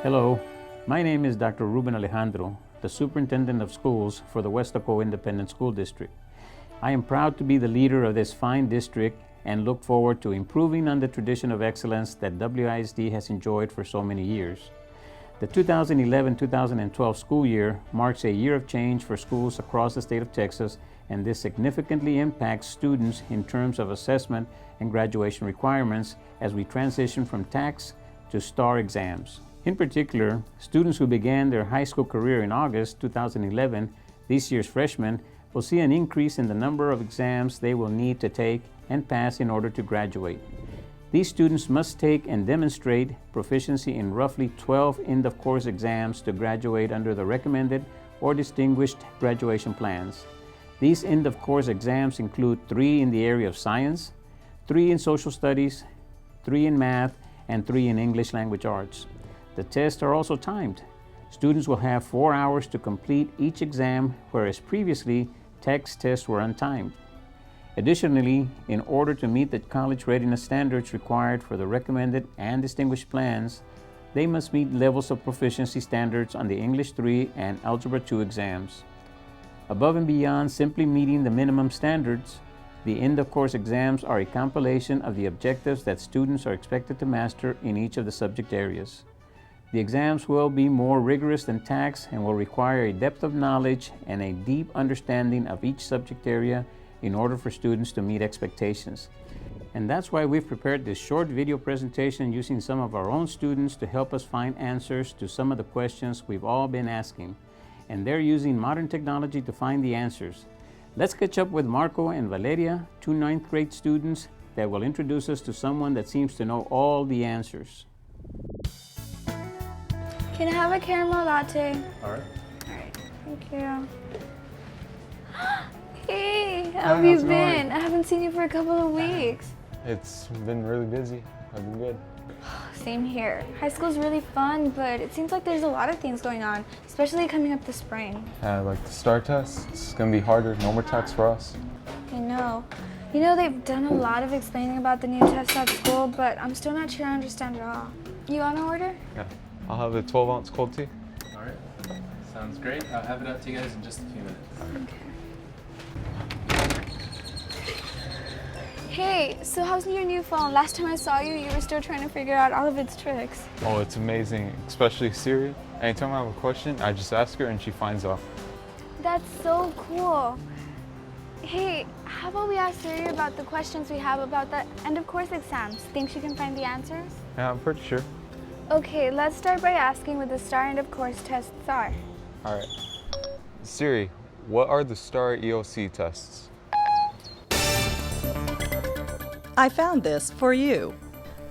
Hello, my name is Dr. Ruben Alejandro, the Superintendent of Schools for the West Oco Independent School District. I am proud to be the leader of this fine district and look forward to improving on the tradition of excellence that WISD has enjoyed for so many years. The 2011-2012 school year marks a year of change for schools across the state of Texas, and this significantly impacts students in terms of assessment and graduation requirements as we transition from TAKS to STAAR exams. In particular, students who began their high school career in August 2011, this year's freshmen, will see an increase in the number of exams they will need to take and pass in order to graduate. These students must take and demonstrate proficiency in roughly 12 end-of-course exams to graduate under the recommended or distinguished graduation plans. These end-of-course exams include 3 in the area of science, 3 in social studies, 3 in math, and 3 in English language arts. The tests are also timed. Students will have 4 hours to complete each exam, whereas previously, TAKS tests were untimed. Additionally, in order to meet the college readiness standards required for the recommended and distinguished plans, they must meet levels of proficiency standards on the English 3 and Algebra 2 exams. Above and beyond simply meeting the minimum standards, the end-of-course exams are a compilation of the objectives that students are expected to master in each of the subject areas. The exams will be more rigorous than TAKS and will require a depth of knowledge and a deep understanding of each subject area in order for students to meet expectations. And that's why we've prepared this short video presentation using some of our own students to help us find answers to some of the questions we've all been asking. And they're using modern technology to find the answers. Let's catch up with Marco and Valeria, 2 ninth grade students that will introduce us to someone that seems to know all the answers. Can I have a caramel latte? All right. Thank you. Hey, how have you been? I haven't seen you for a couple of weeks. It's been really busy. I've been good. Same here. High school's really fun, but it seems like there's a lot of things going on, especially coming up this spring. Like the STAAR test, it's gonna be harder. No more TAKS for us. I know. You know, they've done a lot of explaining about the new test at school, but I'm still not sure I understand it all. You want to order? Yeah. I'll have a 12-ounce cold tea. All right. Sounds great. I'll have it out to you guys in just a few minutes. Okay. Hey, so how's your new phone? Last time I saw you, you were still trying to figure out all of its tricks. Oh, it's amazing, especially Siri. Anytime I have a question, I just ask her and she finds out. That's so cool. Hey, how about we ask Siri about the questions we have about the end-of-course exams? Think she can find the answers? Yeah, I'm pretty sure. Okay, let's start by asking what the STAAR end-of-course tests are. All right. Siri, what are the STAAR EOC tests? I found this for you.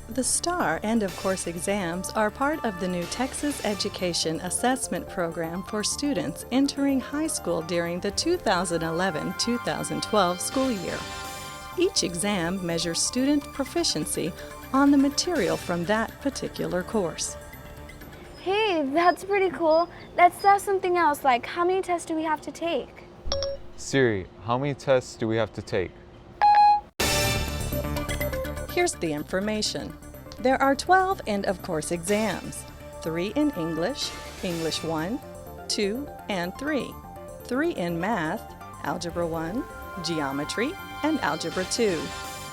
The STAAR end-of-course exams are part of the new Texas Education Assessment Program for students entering high school during the 2011-2012 school year. Each exam measures student proficiency on the material from that particular course. Hey, that's pretty cool. Let's ask something else, like how many tests do we have to take? Siri, how many tests do we have to take? Here's the information. There are 12 end-of-course exams, 3 in English, English 1, 2, and 3, 3 in math, Algebra 1, Geometry, and Algebra 2,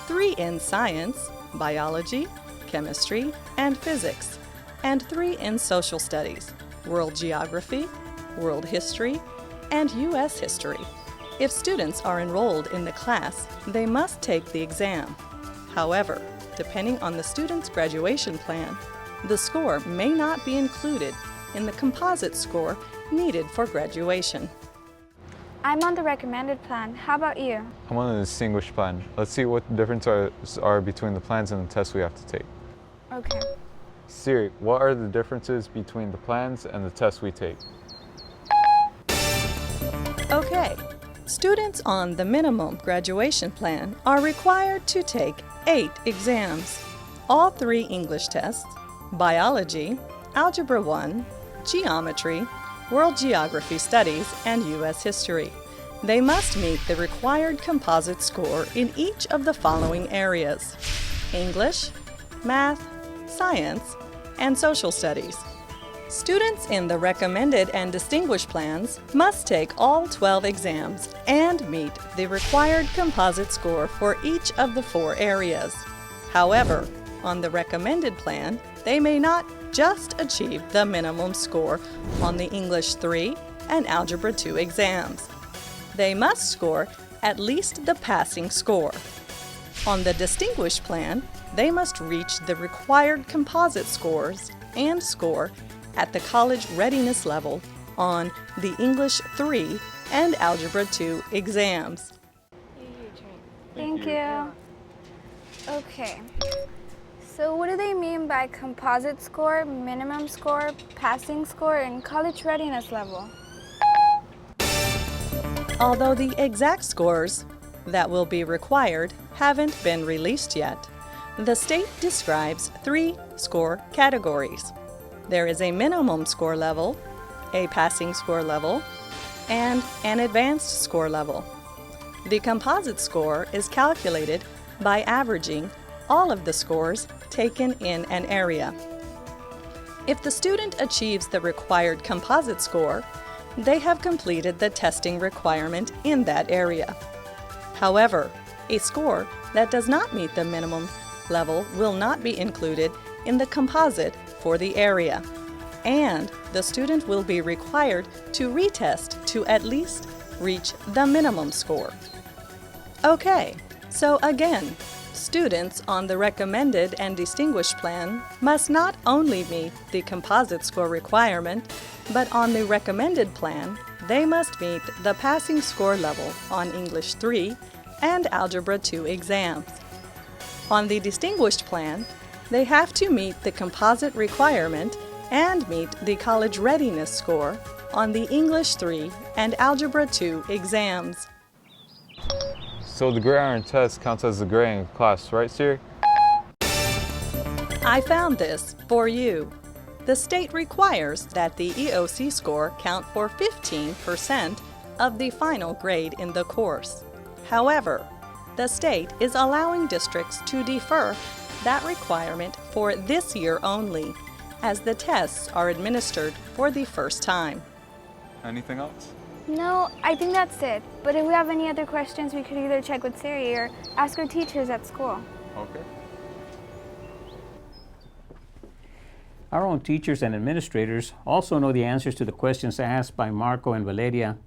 3 in science, Biology, Chemistry, and Physics, and 3 in social studies, World Geography, World History, and U.S. History. If students are enrolled in the class, they must take the exam. However, depending on the student's graduation plan, the score may not be included in the composite score needed for graduation. I'm on the recommended plan. How about you? I'm on the distinguished plan. Let's see what the differences are between the plans and the tests we have to take. Okay. Siri, what are the differences between the plans and the tests we take? Okay, students on the minimum graduation plan are required to take 8 exams, all 3 English tests, Biology, Algebra 1, Geometry, World Geography Studies, and U.S. History. They must meet the required composite score in each of the following areas: English, Math, Science, and Social Studies. Students in the recommended and distinguished plans must take all 12 exams and meet the required composite score for each of the 4 areas. However, on the recommended plan, they may not just achieve the minimum score on the English 3 and Algebra 2 exams. They must score at least the passing score. On the distinguished plan, they must reach the required composite scores and score at the college readiness level on the English 3 and Algebra 2 exams. Thank you. Okay. So what do they mean by composite score, minimum score, passing score, and college readiness level? Although the exact scores that will be required haven't been released yet, the state describes 3 score categories. There is a minimum score level, a passing score level, and an advanced score level. The composite score is calculated by averaging all of the scores taken in an area. If the student achieves the required composite score, they have completed the testing requirement in that area. However, a score that does not meet the minimum level will not be included in the composite for the area, and the student will be required to retest to at least reach the minimum score. Okay, so again, students on the recommended and distinguished plan must not only meet the composite score requirement, but on the recommended plan, they must meet the passing score level on English 3 and Algebra 2 exams. On the distinguished plan, they have to meet the composite requirement and meet the college readiness score on the English 3 and Algebra 2 exams. So the gray iron test counts as the grading class, right, Siri? I found this for you. The state requires that the EOC score count for 15% of the final grade in the course. However, the state is allowing districts to defer that requirement for this year only, as the tests are administered for the first time. Anything else? No, I think that's it. But if we have any other questions, we could either check with Siri or ask our teachers at school. Okay. Our own teachers and administrators also know the answers to the questions asked by Marco and Valeria.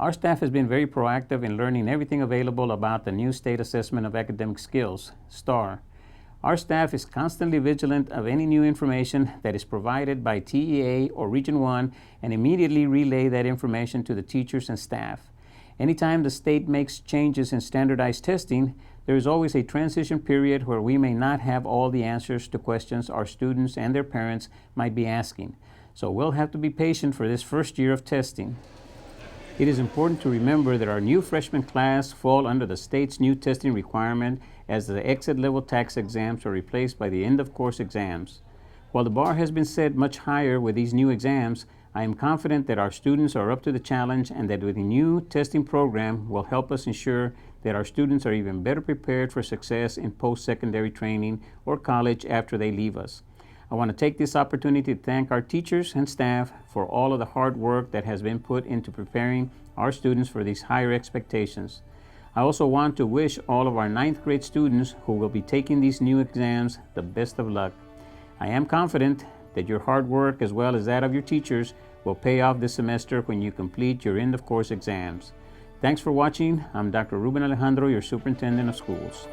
Our staff has been very proactive in learning everything available about the new State Assessment of Academic Skills, STAAR. Our staff is constantly vigilant of any new information that is provided by TEA or Region 1 and immediately relay that information to the teachers and staff. Anytime the state makes changes in standardized testing, there is always a transition period where we may not have all the answers to questions our students and their parents might be asking. So we'll have to be patient for this first year of testing. It is important to remember that our new freshman class fall under the state's new testing requirement, as the exit level TAKS exams are replaced by the end of course exams. While the bar has been set much higher with these new exams, I am confident that our students are up to the challenge and that with the new testing program will help us ensure that our students are even better prepared for success in post-secondary training or college after they leave us. I want to take this opportunity to thank our teachers and staff for all of the hard work that has been put into preparing our students for these higher expectations. I also want to wish all of our 9th grade students who will be taking these new exams the best of luck. I am confident that your hard work as well as that of your teachers will pay off this semester when you complete your end of course exams. Thanks for watching. I'm Dr. Ruben Alejandro, your Superintendent of Schools.